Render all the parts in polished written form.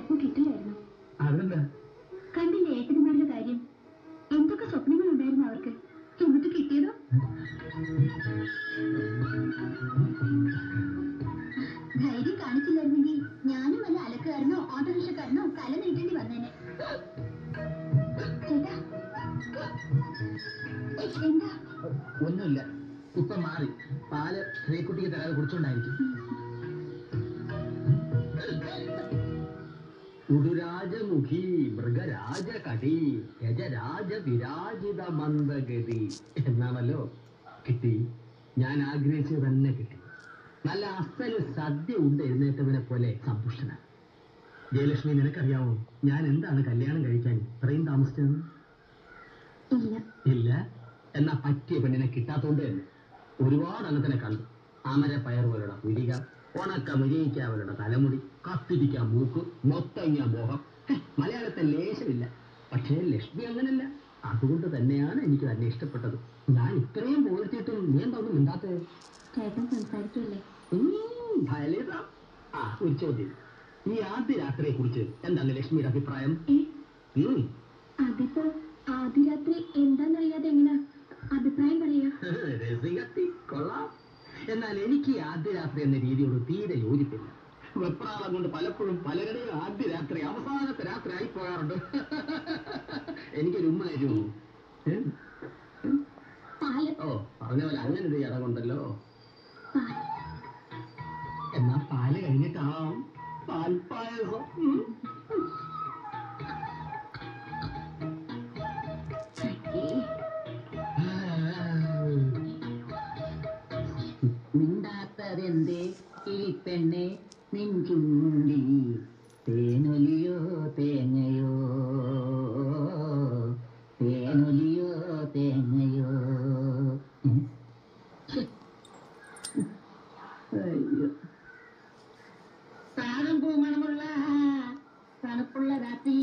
ചിലപ്പോ കിട്ടില്ലായിരുന്നു. അതെന്താ? കണ്ടില്ലേ ഏട്ടന്മാരുടെ കാര്യം, എന്തൊക്കെ സ്വപ്നങ്ങൾ ഉണ്ടായിരുന്നു അവർക്ക്, എന്നിട്ട് കിട്ടിയതോ? ധൈര്യം കാണിച്ചില്ലായിരുന്നെങ്കിൽ ഞാനും വല്ല അലക്കുകാരനോ ഓട്ടോറിക്ഷക്കാരനോ തല നീട്ടേണ്ടി വന്നേനെ. ചേട്ടാ എന്താ? ഒന്നുമില്ല, ഇപ്പൊ മാറി. പാല് ശ്രീക്കുട്ടിക്ക് തരാതെ കുടിച്ചോണ്ടായിരിക്കും. ഉടുരാജമുഖി മൃഗരാജകടി യജരാജ വിരാജിത മന്ദഗതി എന്നാണല്ലോ. കിട്ടി, ഞാൻ ആഗ്രഹിച്ചത് തന്നെ കിട്ടി. നല്ല അസല് സദ്യ ഉണ്ട് എഴുന്നേറ്റവനെ പോലെ സമ്പുഷ്ടനാണ്. ജയലക്ഷ്മി, നിനക്കറിയാമോ ഞാൻ എന്താണ് കല്യാണം കഴിക്കാൻ ഇത്രയും താമസിച്ചതെന്ന്? ഇല്ല. എന്നാ പറ്റിയ പെണ്ണിനെ കിട്ടാത്തോണ്ട് തന്നെ ഒരുപാട് അന്നത്തിനെ കണ്ടു. അമര പയർ പോലുള്ള പുലിക, ഉണക്ക വിജയിക്കാവരുടെ തലമുടി, കത്തിരിക്കാൻ മൂക്ക്, മൊത്തങ്ങ മോഹം. മലയാളത്തെ ലേശമില്ല. പക്ഷേ ലക്ഷ്മി അങ്ങനല്ല. അതുകൊണ്ട് തന്നെയാണ് എനിക്ക് തന്നെ ഇഷ്ടപ്പെട്ടത്. ഞാൻ ഇത്രയും പോയിരുത്തിയിട്ടും നീ എന്താ മിണ്ടാത്തത്? ചേട്ടൻ സംസാരിക്കല്ലേ? ഫലിതം. ഒരു ചോദ്യം, ഈ ആദ്യ രാത്രിയെ കുറിച്ച് എന്താണ് ലക്ഷ്മിയുടെ അഭിപ്രായം? അതിപ്പോ ആദ്യ രാത്രി എന്താന്നറിയാതെ എങ്ങനെ അഭിപ്രായം പറയാ? രസികത്തി കൊള്ളാം. എന്നാൽ എനിക്ക് ആദ്യ രാത്രി എന്ന രീതിയോട് തീരെ യോജിപ്പില്ല. വെപ്രാളം കൊണ്ട് പലപ്പോഴും പലരുടെയും ആദ്യ രാത്രി അവസാനത്തെ രാത്രി ആയി പോകാറുണ്ട്. എനിക്കൊരു ഉമ്മ തരുമോ? ഓ, പറഞ്ഞ പോലെ അങ്ങനെ ഒരു ചടങ്ങുണ്ടല്ലോ. എന്നാ പാല് കഴിഞ്ഞിട്ടാവാം പാൽപ്പായസം. മിണ്ടാത്തതെന്തേ കിളിപ്പെണ്ണെ നിൻ ചുണ്ടി, തേനൊലിയോ തേങ്ങയോ, തേനൊലിയോ തേങ്ങയോ. അയ്യോ, താഴം പൂമണമുള്ള തണുപ്പുള്ള രാത്രി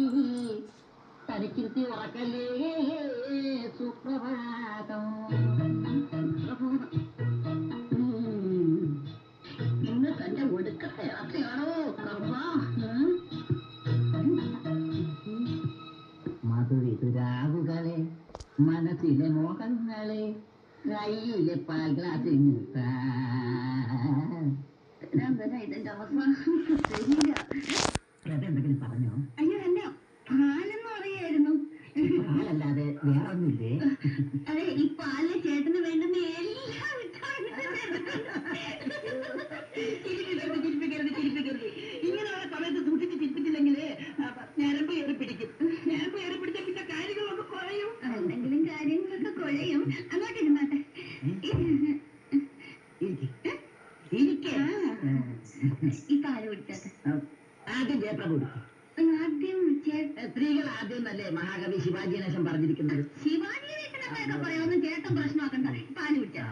തനിക്കിരുത്തി ഉറക്കല്ലേ സുപ്രഭാതം. ഇന്ന് തന്റെ ഒടുക്കത്തെ രാത്രിയാണോ കർമ്മ? മധുരിതുരാവുകളെ, മനസ്സിലെ മോഹങ്ങളെ, കയ്യിലെ പാൽ ഗ്ലാസിൽ ഇതിന്റെ അവസാനം എന്തെങ്കിലും പറഞ്ഞോ? അയ്യോ, എന്നെ പാലെന്ന് പറയായിരുന്നു. പാലല്ലാതെ വേറൊന്നില്ലേ? അതെ, ഈ പാലിലെ ചേട്ടന് വേണ്ടുന്ന എല്ലാം ചിരിപ്പിക്കരുത്. ഇങ്ങനെയുള്ള സമയത്ത് സൂക്ഷിച്ച് ചിരിപ്പിച്ചില്ലെങ്കിൽ ഞരമ്പ് ഏറി പിടിക്കും. ഞരമ്പ് ഏറി പിടിച്ച പിന്നെ കാര്യങ്ങളൊക്കെ കുറയും. എന്തെങ്കിലും കാര്യങ്ങളൊക്കെ കുഴയും. അങ്ങോട്ട് ഇരുന്നാട്ടെ. ഈ പാല് കുടിച്ചാട്ടെ. ആദ്യം പേപ്പർ കൊടുക്കും. ആദ്യം സ്ത്രീകൾ ആദ്യം എന്നല്ലേ മഹാകവി ശിവാജി ഗണേശൻ പറഞ്ഞിരിക്കുന്നത്? ശിവാജി ഗണേശനൊക്കെ പറയാവുന്ന ചേട്ടൻ പ്രശ്നമാക്കണ്ട. പാല് കുടിച്ചാ